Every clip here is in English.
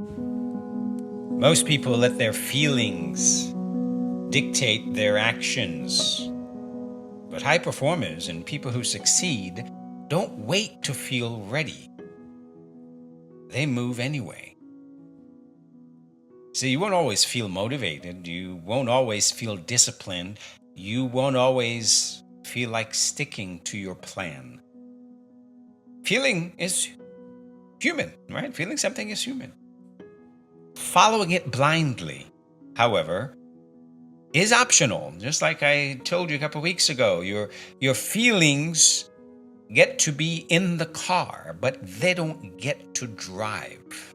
Most people let their feelings dictate their actions. But high performers and people who succeed don't wait to feel ready. They move anyway. So you won't always feel motivated. You won't always feel disciplined. You won't always feel like sticking to your plan. Feeling is human, right? Feeling something is human. Following it blindly, however, is optional. Just like I told you a couple weeks ago, your feelings get to be in the car, but they don't get to drive.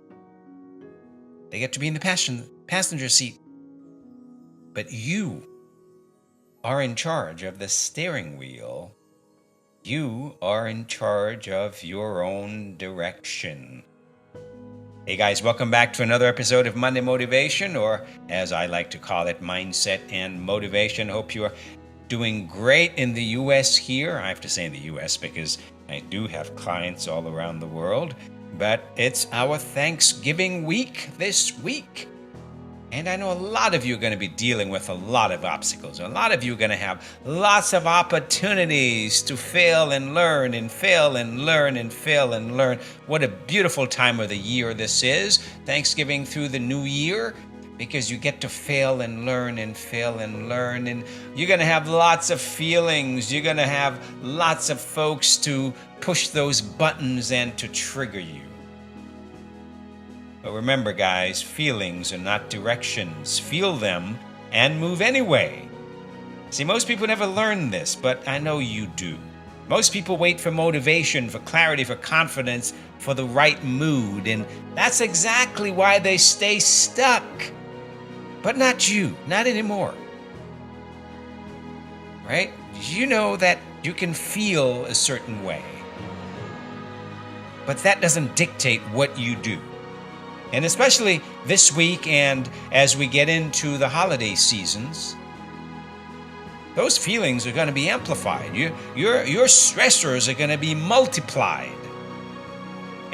They get to be in the passenger seat, but you are in charge of the steering wheel. You are in charge of your own direction. Hey guys, welcome back to another episode of Monday Motivation, or as I like to call it, Mindset and Motivation. Hope you are doing great in the U.S. here. I have to say in the U.S. because I do have clients all around the world, but it's our Thanksgiving week this week. And I know a lot of you are going to be dealing with a lot of obstacles. A lot of you are going to have lots of opportunities to fail and learn and fail and learn and fail and learn. What a beautiful time of the year this is, Thanksgiving through the new year, because you get to fail and learn and fail and learn. And you're going to have lots of feelings. You're going to have lots of folks to push those buttons and to trigger you. But remember, guys, feelings are not directions. Feel them and move anyway. See, most people never learn this, but I know you do. Most people wait for motivation, for clarity, for confidence, for the right mood, and that's exactly why they stay stuck. But not you, not anymore. Right? You know that you can feel a certain way, but that doesn't dictate what you do. And especially this week and as we get into the holiday seasons, those feelings are going to be amplified. Your stressors are going to be multiplied.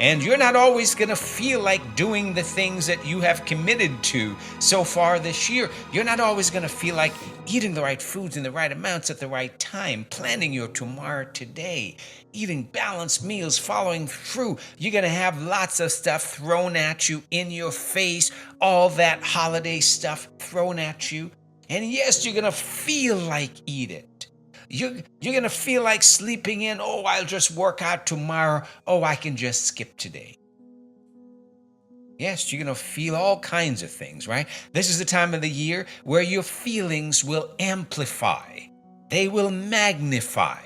And you're not always going to feel like doing the things that you have committed to so far this year. You're not always going to feel like eating the right foods in the right amounts at the right time, planning your tomorrow today, eating balanced meals, following through. You're going to have lots of stuff thrown at you in your face, all that holiday stuff thrown at you. And yes, you're going to feel like eat it. You're going to feel like sleeping in. Oh, I'll just work out tomorrow. Oh, I can just skip today. Yes, you're going to feel all kinds of things, right? This is the time of the year where your feelings will amplify. They will magnify.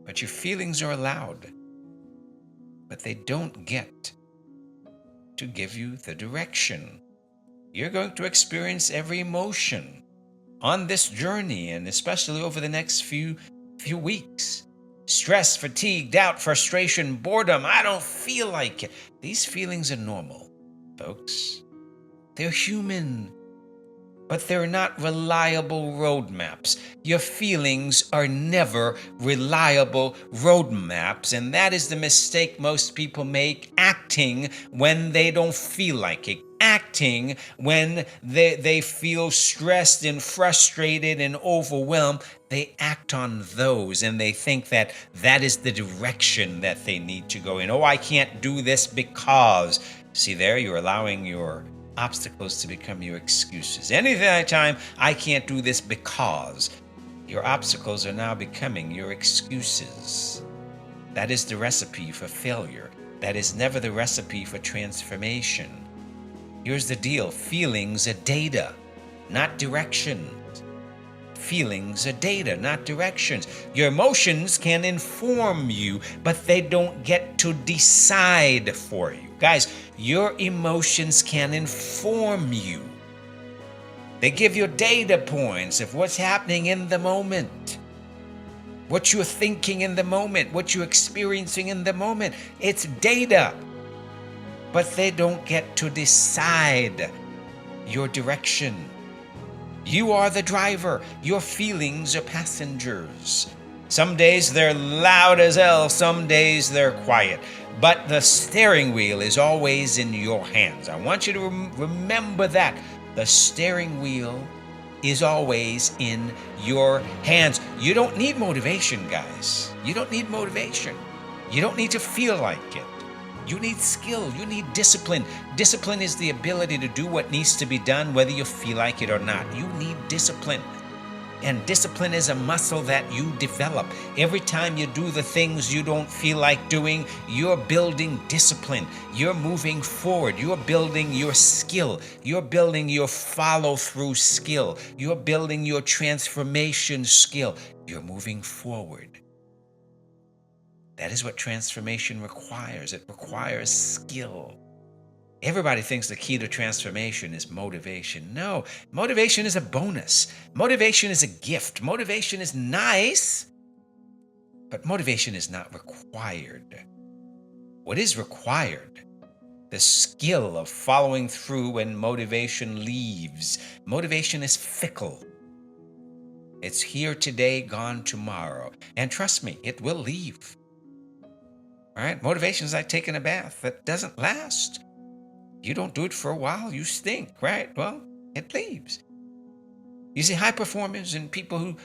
But your feelings are allowed. But they don't get to give you the direction. You're going to experience every emotion on this journey, and especially over the next few weeks. Stress, fatigue, doubt, frustration, boredom. I don't feel like it. These feelings are normal, folks. They're human, but they're not reliable roadmaps. Your feelings are never reliable roadmaps, and that is the mistake most people make, acting when they don't feel like it. Acting when they feel stressed and frustrated and overwhelmed. They act on those and they think that that is the direction that they need to go in. Oh, I can't do this because. See there, you're allowing your obstacles to become your excuses. Anytime I can't do this because, your obstacles are now becoming your excuses. That is the recipe for failure. That is never the recipe for transformation. Here's the deal. Feelings are data, not directions. Feelings are data, not directions. Your emotions can inform you, but they don't get to decide for you. Guys, your emotions can inform you. They give you data points of what's happening in the moment, what you're thinking in the moment, what you're experiencing in the moment. It's data. But they don't get to decide your direction. You are the driver. Your feelings are passengers. Some days they're loud as hell, some days they're quiet. But the steering wheel is always in your hands. I want you to remember that. The steering wheel is always in your hands. You don't need motivation, guys. You don't need motivation. You don't need to feel like it. You need skill. You need discipline. Discipline is the ability to do what needs to be done, whether you feel like it or not. You need discipline. And discipline is a muscle that you develop. Every time you do the things you don't feel like doing, you're building discipline. You're moving forward. You're building your skill. You're building your follow-through skill. You're building your transformation skill. You're moving forward. That is what transformation requires. It requires skill. Everybody thinks the key to transformation is motivation. No, motivation is a bonus. Motivation is a gift. Motivation is nice, but motivation is not required. What is required? The skill of following through when motivation leaves. Motivation is fickle. It's here today, gone tomorrow. And trust me, it will leave. All right? Motivation is like taking a bath that doesn't last. You don't do it for a while, you stink, right? Well, it leaves. You see, high performers and people who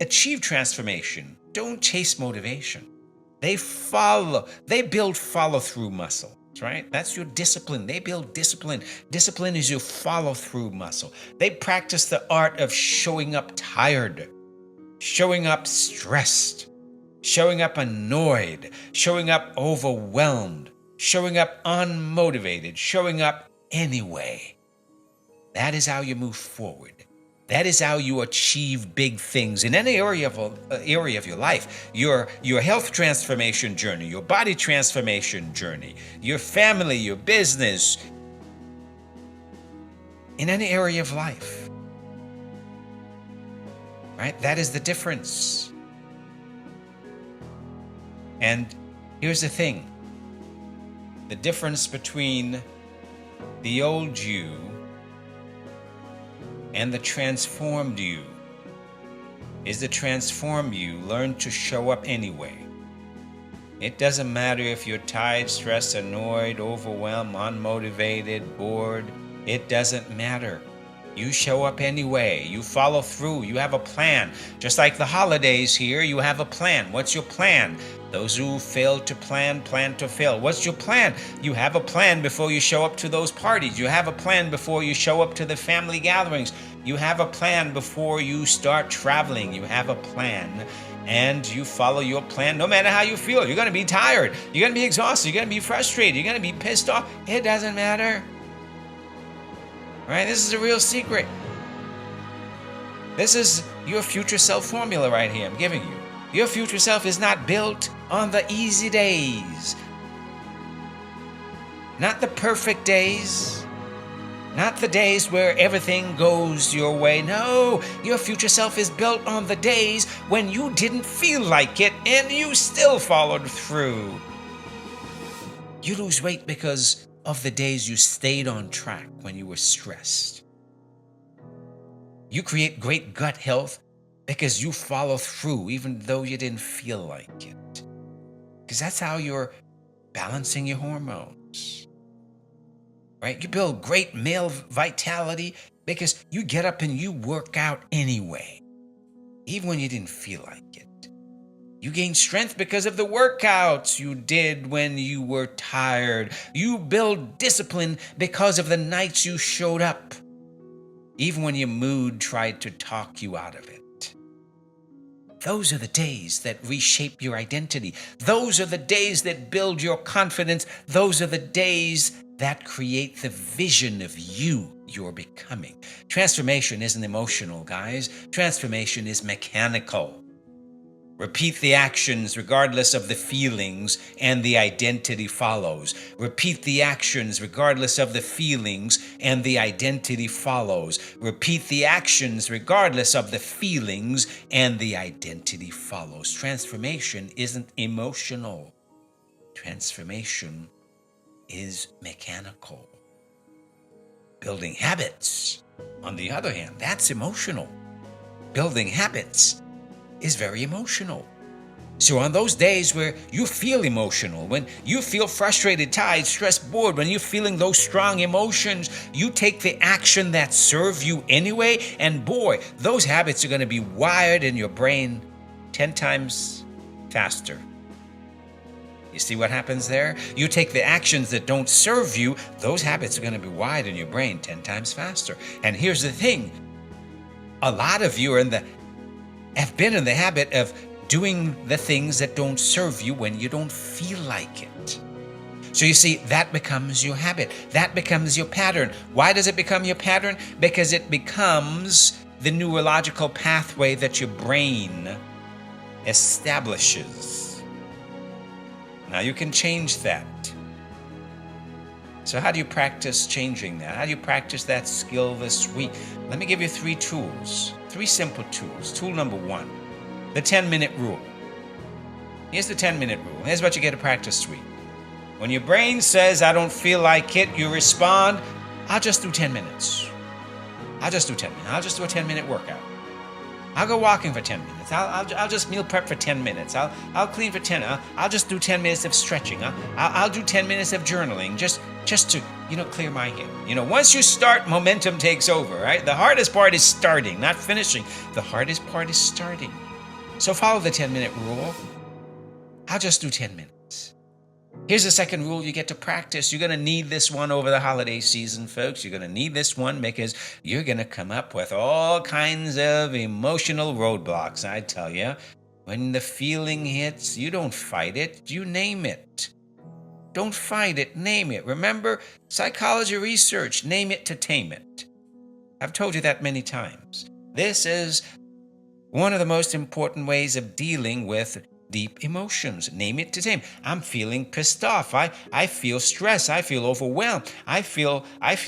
achieve transformation don't chase motivation. They build follow-through muscle, right? That's your discipline. They build discipline. Discipline is your follow-through muscle. They practice the art of showing up tired, showing up stressed, showing up annoyed, showing up overwhelmed, showing up unmotivated, showing up anyway. That is how you move forward. That is how you achieve big things in any area of your life. Your health transformation journey, your body transformation journey, your family, your business, in any area of life. Right? That is the difference. And here's the thing. The difference between the old you and the transformed you is the transformed you learned to show up anyway. It doesn't matter if you're tired, stressed, annoyed, overwhelmed, unmotivated, bored. It doesn't matter. You show up anyway. You follow through. You have a plan. Just like the holidays here, you have a plan. What's your plan? Those who fail to plan to fail. What's your plan? You have a plan before you show up to those parties. You have a plan before you show up to the family gatherings. You have a plan before you start traveling. You have a plan, and you follow your plan no matter how you feel. You're going to be tired. You're going to be exhausted. You're going to be frustrated. You're going to be pissed off. It doesn't matter. All right? This is a real secret. This is your future self formula right here I'm giving you. Your future self is not built on the easy days, not the perfect days, not the days where everything goes your way. No, your future self is built on the days when you didn't feel like it and you still followed through. You lose weight because of the days you stayed on track when you were stressed. You create great gut health because you follow through even though you didn't feel like it. Because that's how you're balancing your hormones. Right? You build great male vitality because you get up and you work out anyway, even when you didn't feel like it. You gain strength because of the workouts you did when you were tired. You build discipline because of the nights you showed up, even when your mood tried to talk you out of it. Those are the days that reshape your identity. Those are the days that build your confidence. Those are the days that create the vision of you're becoming. Transformation isn't emotional, guys. Transformation is mechanical. Repeat the actions regardless of the feelings, and the identity follows. Repeat the actions regardless of the feelings, and the identity follows. Repeat the actions regardless of the feelings, and the identity follows. Transformation isn't emotional. Transformation is mechanical. Building habits, on the other hand, that's emotional. Building habits is very emotional. So on those days where you feel emotional, when you feel frustrated, tired, stressed, bored, when you're feeling those strong emotions, you take the action that serve you anyway. And boy, those habits are going to be wired in your brain 10 times faster. You see what happens there? You take the actions that don't serve you, those habits are going to be wired in your brain 10 times faster. And here's the thing. A lot of you have been in the habit of doing the things that don't serve you when you don't feel like it. So you see, that becomes your habit. That becomes your pattern. Why does it become your pattern? Because it becomes the neurological pathway that your brain establishes. Now you can change that. So how do you practice changing that? How do you practice that skill this week? Let me give you 3 tools, 3 simple tools. Tool number 1, the 10-minute rule. Here's the 10-minute rule. Here's what you get to practice this week. When your brain says, I don't feel like it, you respond, I'll just do 10 minutes. I'll just do 10 minutes. I'll just do a 10-minute workout. I'll go walking for 10 minutes. I'll just meal prep for 10 minutes. I'll clean for 10. I'll just do 10 minutes of stretching. I'll do 10 minutes of journaling just to clear my head. Once you start, momentum takes over, right? The hardest part is starting, not finishing. The hardest part is starting. So follow the 10-minute rule. I'll just do 10 minutes. Here's the second rule you get to practice. You're going to need this one over the holiday season, folks. You're going to need this one because you're going to come up with all kinds of emotional roadblocks. I tell you, when the feeling hits, you don't fight it, you name it. Don't fight it, name it. Remember, psychology research, name it to tame it. I've told you that many times. This is one of the most important ways of dealing with deep emotions. Name it to tame. I'm feeling pissed off. I feel stress. I feel overwhelmed. I feel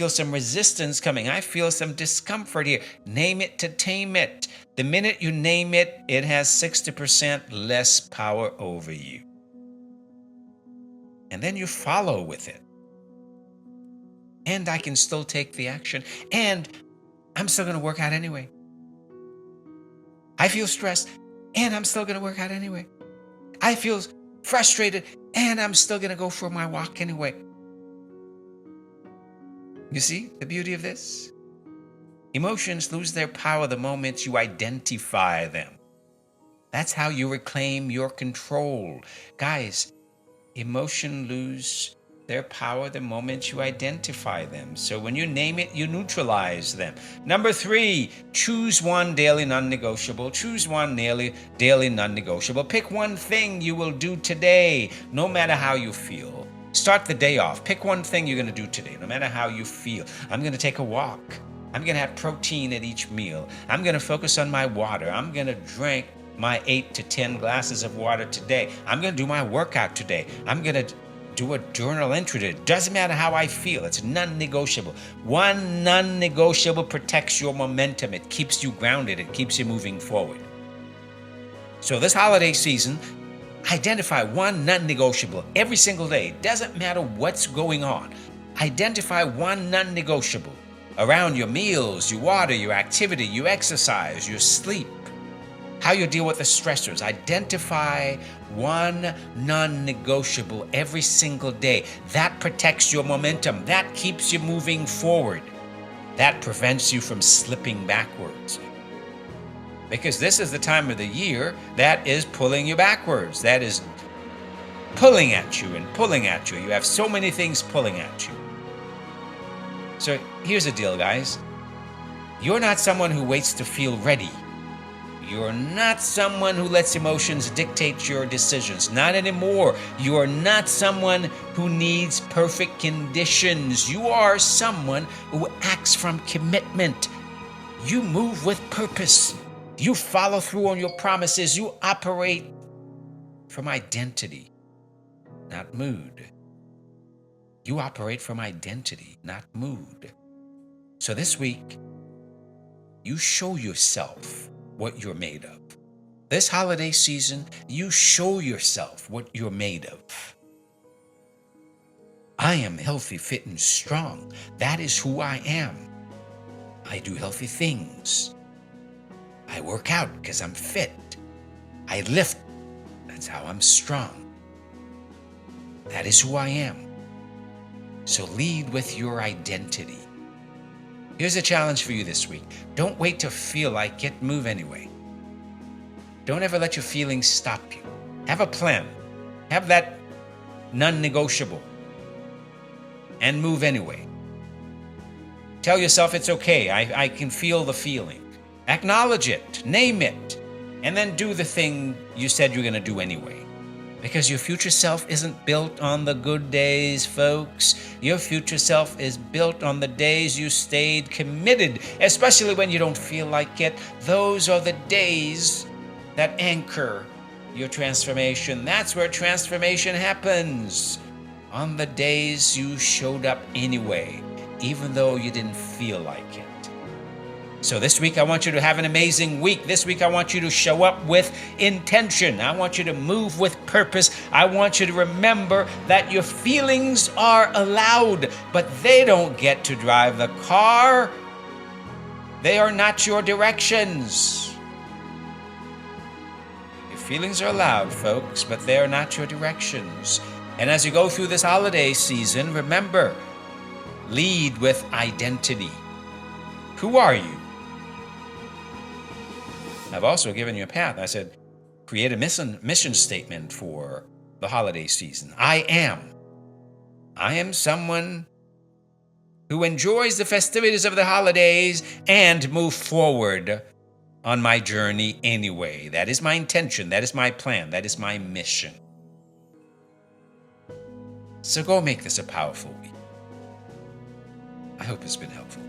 some resistance coming. I feel some discomfort here. Name it to tame it. The minute you name it, it has 60% less power over you. And then you follow with it. And I can still take the action. And I'm still going to work out anyway. I feel stressed, and I'm still going to work out anyway. I feel frustrated, and I'm still going to go for my walk anyway. You see the beauty of this? Emotions lose their power the moment you identify them. That's how you reclaim your control. Guys, emotions lose their power the moment you identify them. So when you name it, you neutralize them. Number 3, choose one daily non-negotiable. Choose one daily non-negotiable. Pick one thing you will do today, no matter how you feel. Start the day off. Pick one thing you're going to do today, no matter how you feel. I'm going to take a walk. I'm going to have protein at each meal. I'm going to focus on my water. I'm going to drink my 8 to 10 glasses of water today. I'm going to do my workout today. I'm going to do a journal entry today. Doesn't matter how I feel. It's non-negotiable. One non-negotiable protects your momentum. It keeps you grounded. It keeps you moving forward. So this holiday season, identify one non-negotiable every single day. Doesn't matter what's going on. Identify one non-negotiable around your meals, your water, your activity, your exercise, your sleep, how you deal with the stressors. Identify one non-negotiable every single day. That protects your momentum. That keeps you moving forward. That prevents you from slipping backwards. Because this is the time of the year that is pulling you backwards. That is pulling at you and pulling at you. You have so many things pulling at you. So here's the deal, guys. You're not someone who waits to feel ready. You're not someone who lets emotions dictate your decisions. Not anymore. You are not someone who needs perfect conditions. You are someone who acts from commitment. You move with purpose. You follow through on your promises. You operate from identity, not mood. You operate from identity, not mood. So this week, you show yourself what you're made of. This holiday season, you show yourself what you're made of. I am healthy, fit, and strong. That is who I am. I do healthy things. I work out because I'm fit. I lift That's how I'm strong. That is who I am. So lead with your identity. Here's a challenge for you this week. Don't wait to feel like it. Move anyway. Don't ever let your feelings stop you. Have a plan. Have that non-negotiable. And move anyway. Tell yourself it's okay. I can feel the feeling. Acknowledge it. Name it. And then do the thing you said you're going to do anyway. Because your future self isn't built on the good days, folks. Your future self is built on the days you stayed committed, especially when you don't feel like it. Those are the days that anchor your transformation. That's where transformation happens. On the days you showed up anyway, even though you didn't feel like it. So this week, I want you to have an amazing week. This week, I want you to show up with intention. I want you to move with purpose. I want you to remember that your feelings are allowed, but they don't get to drive the car. They are not your directions. Your feelings are allowed, folks, but they are not your directions. And as you go through this holiday season, remember, lead with identity. Who are you? I've also given you a path. I said, create a mission statement for the holiday season. I am someone who enjoys the festivities of the holidays and move forward on my journey anyway. That is my intention. That is my plan. That is my mission. So go make this a powerful week. I hope it's been helpful.